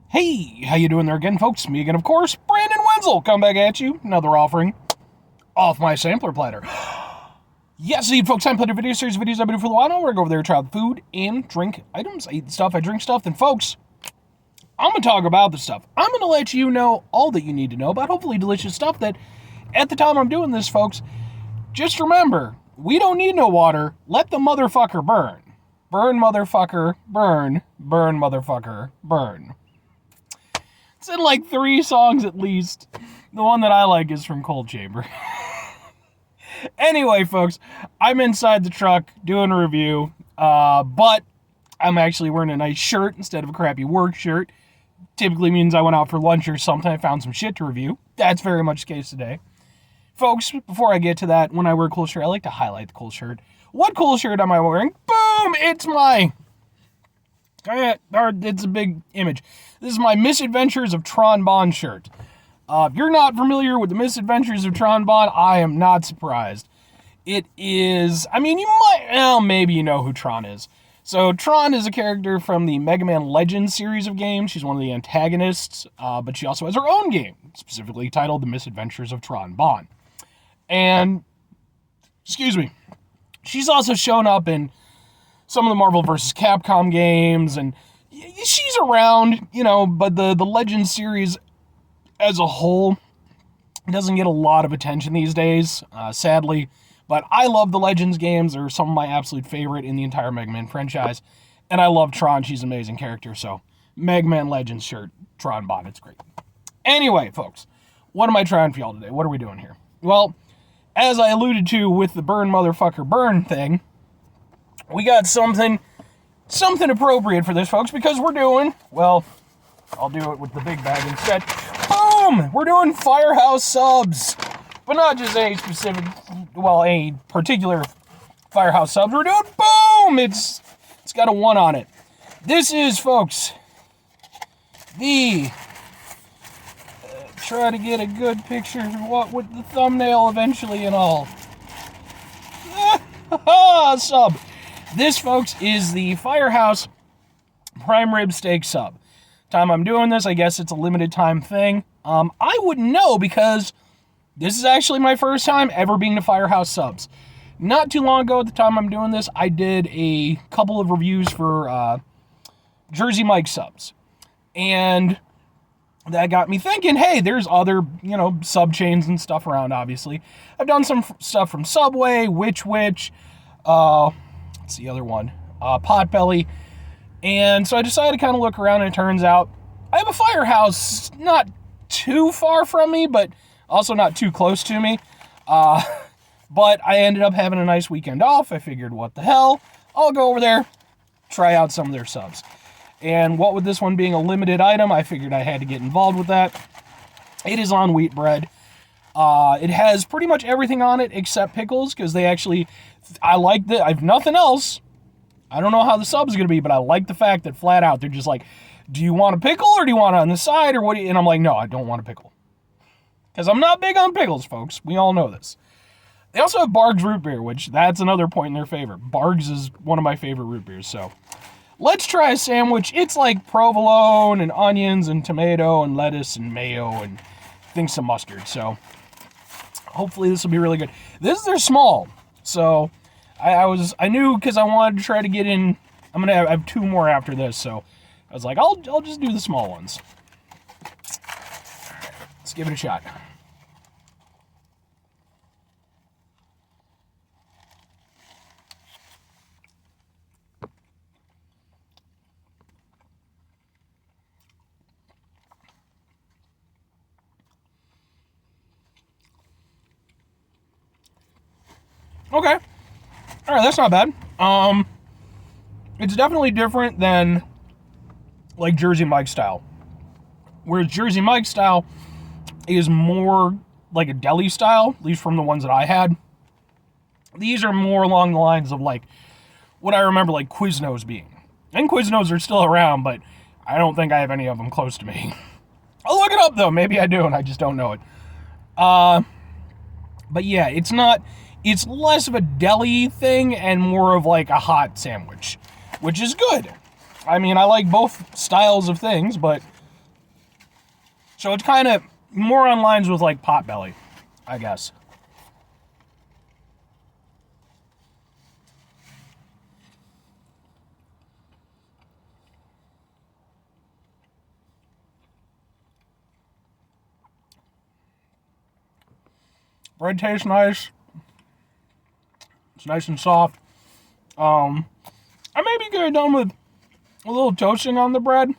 Hey, how you doing there again, folks? Me again, of course, Brandon Wenzel. Come back at you. Another offering off my sampler platter. Yes, indeed, folks, I'm playing a video series of videos I've been doing for a while now where I go over there and try out food and drink items. I eat stuff, I drink stuff. Then, folks, I'm going to talk about the stuff. I'm going to let you know all that you need to know about hopefully delicious stuff that at the time I'm doing this, folks, just remember, we don't need no water. Let the motherfucker burn. Burn, motherfucker, burn. Burn, motherfucker, burn. It's in like 3 songs at least. The one that I like is from Cold Chamber. Anyway, folks, I'm inside the truck doing a review, but I'm actually wearing a nice shirt instead of a crappy work shirt. Typically means I went out for lunch or something. I found some shit to review. That's very much the case today. Folks, before I get to that, when I wear a cool shirt, I like to highlight the cool shirt. What cool shirt am I wearing? Boom! It's my... It's a big image. This is my Misadventures of Tron Bond shirt. If you're not familiar with the Misadventures of Tron Bond, I am not surprised. It is... I mean, you might... Well, maybe you know who Tron is. So, Tron is a character from the Mega Man Legends series of games. She's one of the antagonists, but she also has her own game, specifically titled The Misadventures of Tron Bond. And... Excuse me. She's also shown up in some of the Marvel vs. Capcom games, and she's around, but the Legends series as a whole doesn't get a lot of attention these days, sadly. But I love the Legends games. They're some of my absolute favorite in the entire Mega Man franchise. And I love Tron. She's an amazing character. So, Mega Man Legends shirt, Tron Bond, it's great. Anyway, folks, what am I trying for y'all today? What are we doing here? Well, as I alluded to with the burn motherfucker burn thing, we got something appropriate for this, folks, because we're doing, well, I'll do it with the big bag instead. Boom! We're doing Firehouse subs. But not just any particular Firehouse subs. We're doing boom! It's got a 1 on it. This is, folks, the... try to get a good picture with the thumbnail eventually and all. Sub. This, folks, is the Firehouse prime rib steak sub. Time I'm doing this, I guess it's a limited time thing. I wouldn't know because this is actually my first time ever being to Firehouse subs. Not too long ago at the time I'm doing this, I did a couple of reviews for Jersey Mike subs. And that got me thinking, hey, there's other, sub chains and stuff around, obviously. I've done some stuff from Subway, What's the other one? Potbelly. And so I decided to kind of look around, and it turns out I have a Firehouse not too far from me, but also not too close to me. But I ended up having a nice weekend off. I figured, what the hell? I'll go over there, try out some of their subs. And what with this one being a limited item, I figured I had to get involved with that. It is on wheat bread. It has pretty much everything on it except pickles, because they actually... I like that. I have nothing else. I don't know how the sub's going to be, but I like the fact that flat out they're just like, do you want a pickle or do you want it on the side or what? And I'm like, no, I don't want a pickle. Because I'm not big on pickles, folks. We all know this. They also have Barg's root beer, which that's another point in their favor. Barg's is one of my favorite root beers, so... Let's try a sandwich. It's like provolone and onions and tomato and lettuce and mayo and I think some mustard. So hopefully this will be really good. They're small. So I knew because I wanted to try to get in. I have 2 more after this. So I was like, I'll just do the small ones. Let's give it a shot. Okay. All right, that's not bad. It's definitely different than like Jersey Mike style. Whereas Jersey Mike style is more like a deli style, at least from the ones that I had. These are more along the lines of like what I remember like Quiznos being. And Quiznos are still around, but I don't think I have any of them close to me. I'll look it up though. Maybe I do and I just don't know it. But yeah, it's not... It's less of a deli thing and more of like a hot sandwich, which is good. I mean, I like both styles of things, but So it's kind of more on lines with like Potbelly, I guess. Bread tastes nice. It's nice and soft. I maybe could have done with a little toasting on the bread.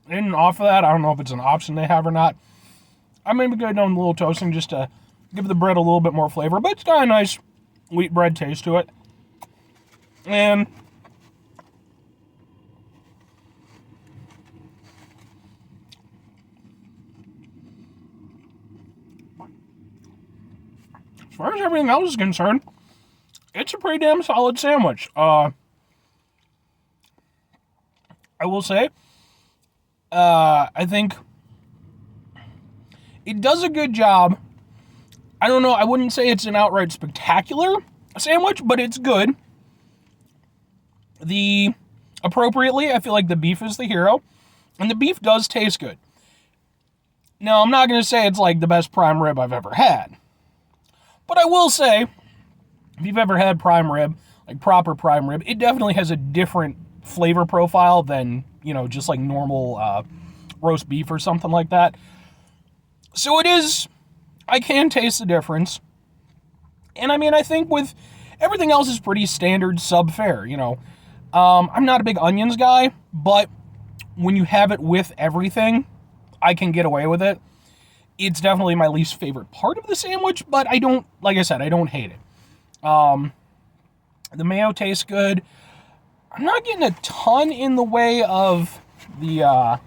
And off of that, I don't know if it's an option they have or not. I maybe could have done a little toasting just to give the bread a little bit more flavor. But it's got a nice wheat bread taste to it. And as far as everything else is concerned, it's a pretty damn solid sandwich. I will say, I think it does a good job. I don't know, I wouldn't say it's an outright spectacular sandwich, but it's good. Appropriately, I feel like the beef is the hero, and the beef does taste good. Now, I'm not going to say it's like the best prime rib I've ever had, but I will say, if you've ever had prime rib, like proper prime rib, it definitely has a different flavor profile than, you know, just like normal roast beef or something like that. So it is, I can taste the difference. And I mean, I think with everything else is pretty standard sub fare, you know. I'm not a big onions guy, but when you have it with everything, I can get away with it. It's definitely my least favorite part of the sandwich, but I don't, like I said, I don't hate it. The mayo tastes good. I'm not getting a ton in the way of the, I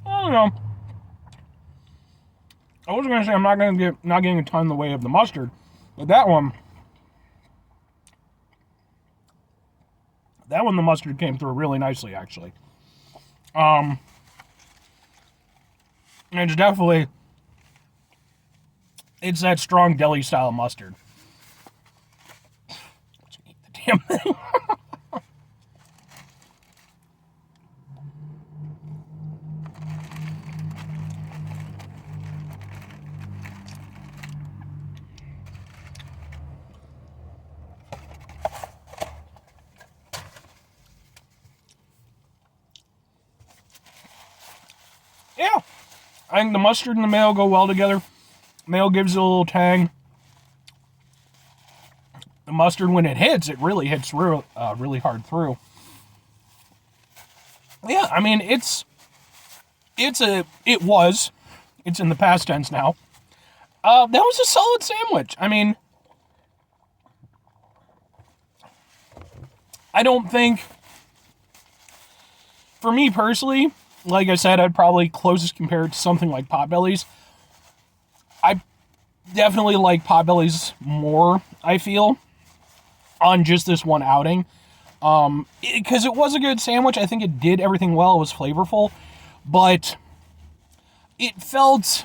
don't know. I was going to say I'm not getting a ton in the way of the mustard, but that one, the mustard came through really nicely, actually. And it's definitely, it's that strong deli style mustard. Let's eat the damn thing. Yeah, I think the mustard and the mayo go well together. Mayo gives it a little tang. The mustard, when it hits, it really hits really hard through. Yeah, I mean, it's in the past tense now. That was a solid sandwich. I mean, I don't think, for me personally, like I said, I'd probably closest compare it to something like Potbelly's. I definitely like Potbelly's more, I feel, on just this one outing. Because it was a good sandwich. I think it did everything well. It was flavorful. But it felt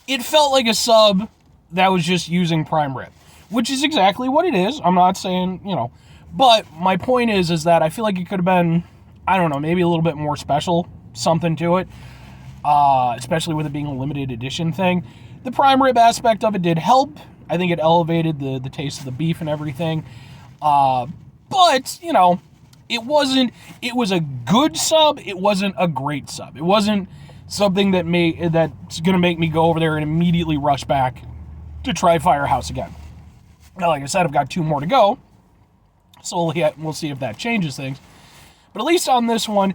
like a sub that was just using prime rib, which is exactly what it is. I'm not saying, you know, but my point is that I feel like it could have been, I don't know, maybe a little bit more special, something to it, especially with it being a limited edition thing. The prime rib aspect of it did help. I think it elevated the taste of the beef and everything. But, you know, it was a good sub. It wasn't a great sub. It wasn't something that's going to make me go over there and immediately rush back to try Firehouse again. Now, like I said, I've got 2 more to go, so we'll see if that changes things. But at least on this one,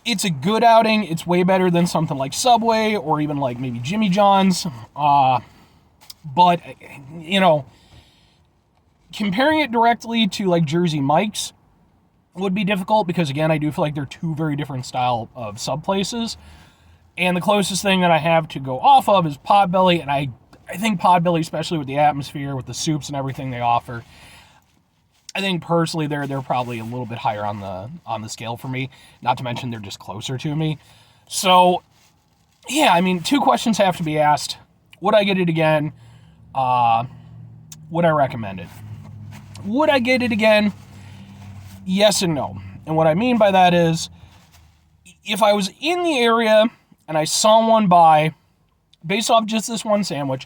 it's a good outing. It's way better than something like Subway or even like maybe Jimmy John's. But, you know, comparing it directly to like Jersey Mike's would be difficult because, again, I do feel like they're 2 very different style of sub places. And the closest thing that I have to go off of is Potbelly, and I think Potbelly, especially with the atmosphere, with the soups and everything they offer, I think personally they're probably a little bit higher on the scale for me. Not to mention they're just closer to me. So, yeah, I mean, 2 questions have to be asked. Would I get it again? would I recommend it? Would I get it again? Yes and no. And what I mean by that is, if I was in the area and I saw one buy, based off just this one sandwich,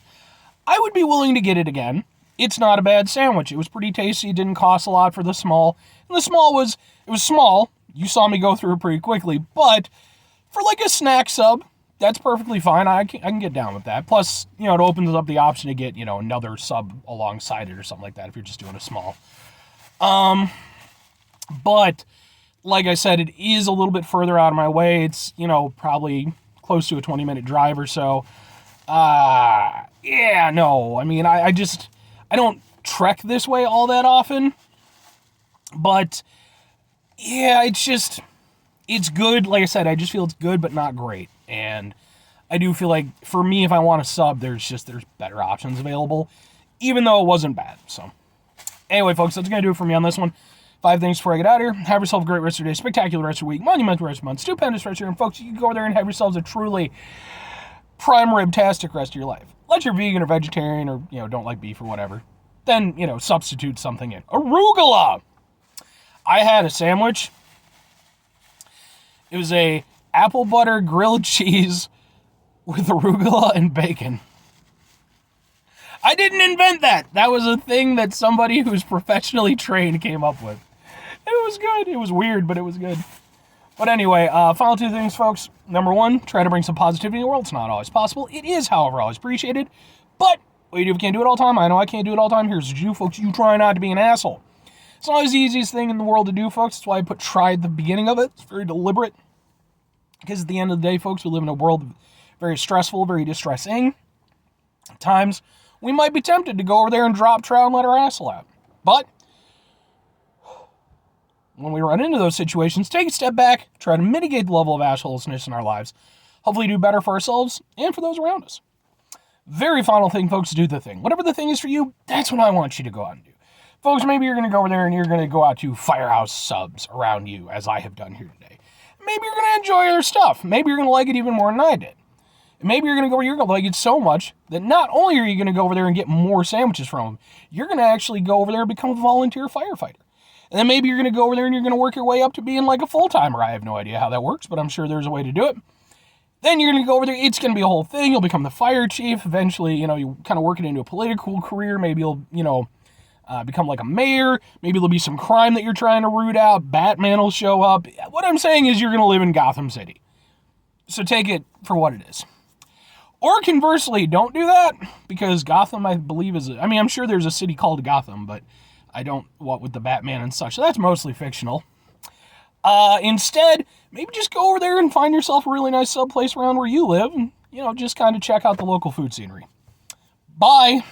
I would be willing to get it again. It's not a bad sandwich. It was pretty tasty. It didn't cost a lot for the small. And the small was small. You saw me go through it pretty quickly. But for like a snack sub, that's perfectly fine. I can get down with that. Plus, it opens up the option to get, another sub alongside it or something like that if you're just doing a small. But like I said, it is a little bit further out of my way. It's, probably close to a 20-minute drive or so. Yeah, no. I mean, I don't trek this way all that often. But, yeah, it's good. Like I said, I just feel it's good, but not great. And I do feel like, for me, if I want a sub, there's better options available, even though it wasn't bad. So, anyway, folks, that's going to do it for me on this one. 5 things before I get out of here. Have yourself a great rest of your day, spectacular rest of your week, monumental rest of your month, stupendous rest of your year. And, folks, you can go over there and have yourselves a truly prime rib-tastic rest of your life. Unless you're vegan or vegetarian or, don't like beef or whatever. Then, substitute something in. Arugula! I had a sandwich. It was a apple butter grilled cheese with arugula and bacon. I didn't invent that. That was a thing that somebody who's professionally trained came up with. It was good. It was weird, but it was good. But anyway, final 2 things, folks. Number 1, try to bring some positivity in the world. It's not always possible. It is, however, always appreciated. But what you do if you can't do it all the time? I know I can't do it all the time. Here's you, folks. You try not to be an asshole. It's not always the easiest thing in the world to do, folks. That's why I put try at the beginning of it. It's very deliberate. Because at the end of the day, folks, we live in a world very stressful, very distressing. At times, we might be tempted to go over there and drop trout and let our asshole out. But when we run into those situations, take a step back, try to mitigate the level of assholeness in our lives. Hopefully do better for ourselves and for those around us. Very final thing, folks, do the thing. Whatever the thing is for you, that's what I want you to go out and do. Folks, maybe you're going to go over there and you're going to go out to Firehouse subs around you, as I have done here today. Maybe you're going to enjoy their stuff. Maybe you're going to like it even more than I did. Maybe you're going to like it so much that not only are you going to go over there and get more sandwiches from them, you're going to actually go over there and become a volunteer firefighter. And then maybe you're going to go over there and you're going to work your way up to being like a full-timer. I have no idea how that works, but I'm sure there's a way to do it. Then you're going to go over there. It's going to be a whole thing. You'll become the fire chief. Eventually, you kind of work it into a political career. Maybe you'll, become like a mayor. Maybe there'll be some crime that you're trying to root out. Batman will show up. What I'm saying is you're going to live in Gotham City. So take it for what it is. Or conversely, don't do that, because Gotham, I believe, I'm sure there's a city called Gotham, but what with the Batman and such. So that's mostly fictional. Instead, maybe just go over there and find yourself a really nice sub place around where you live and, just kind of check out the local food scenery. Bye.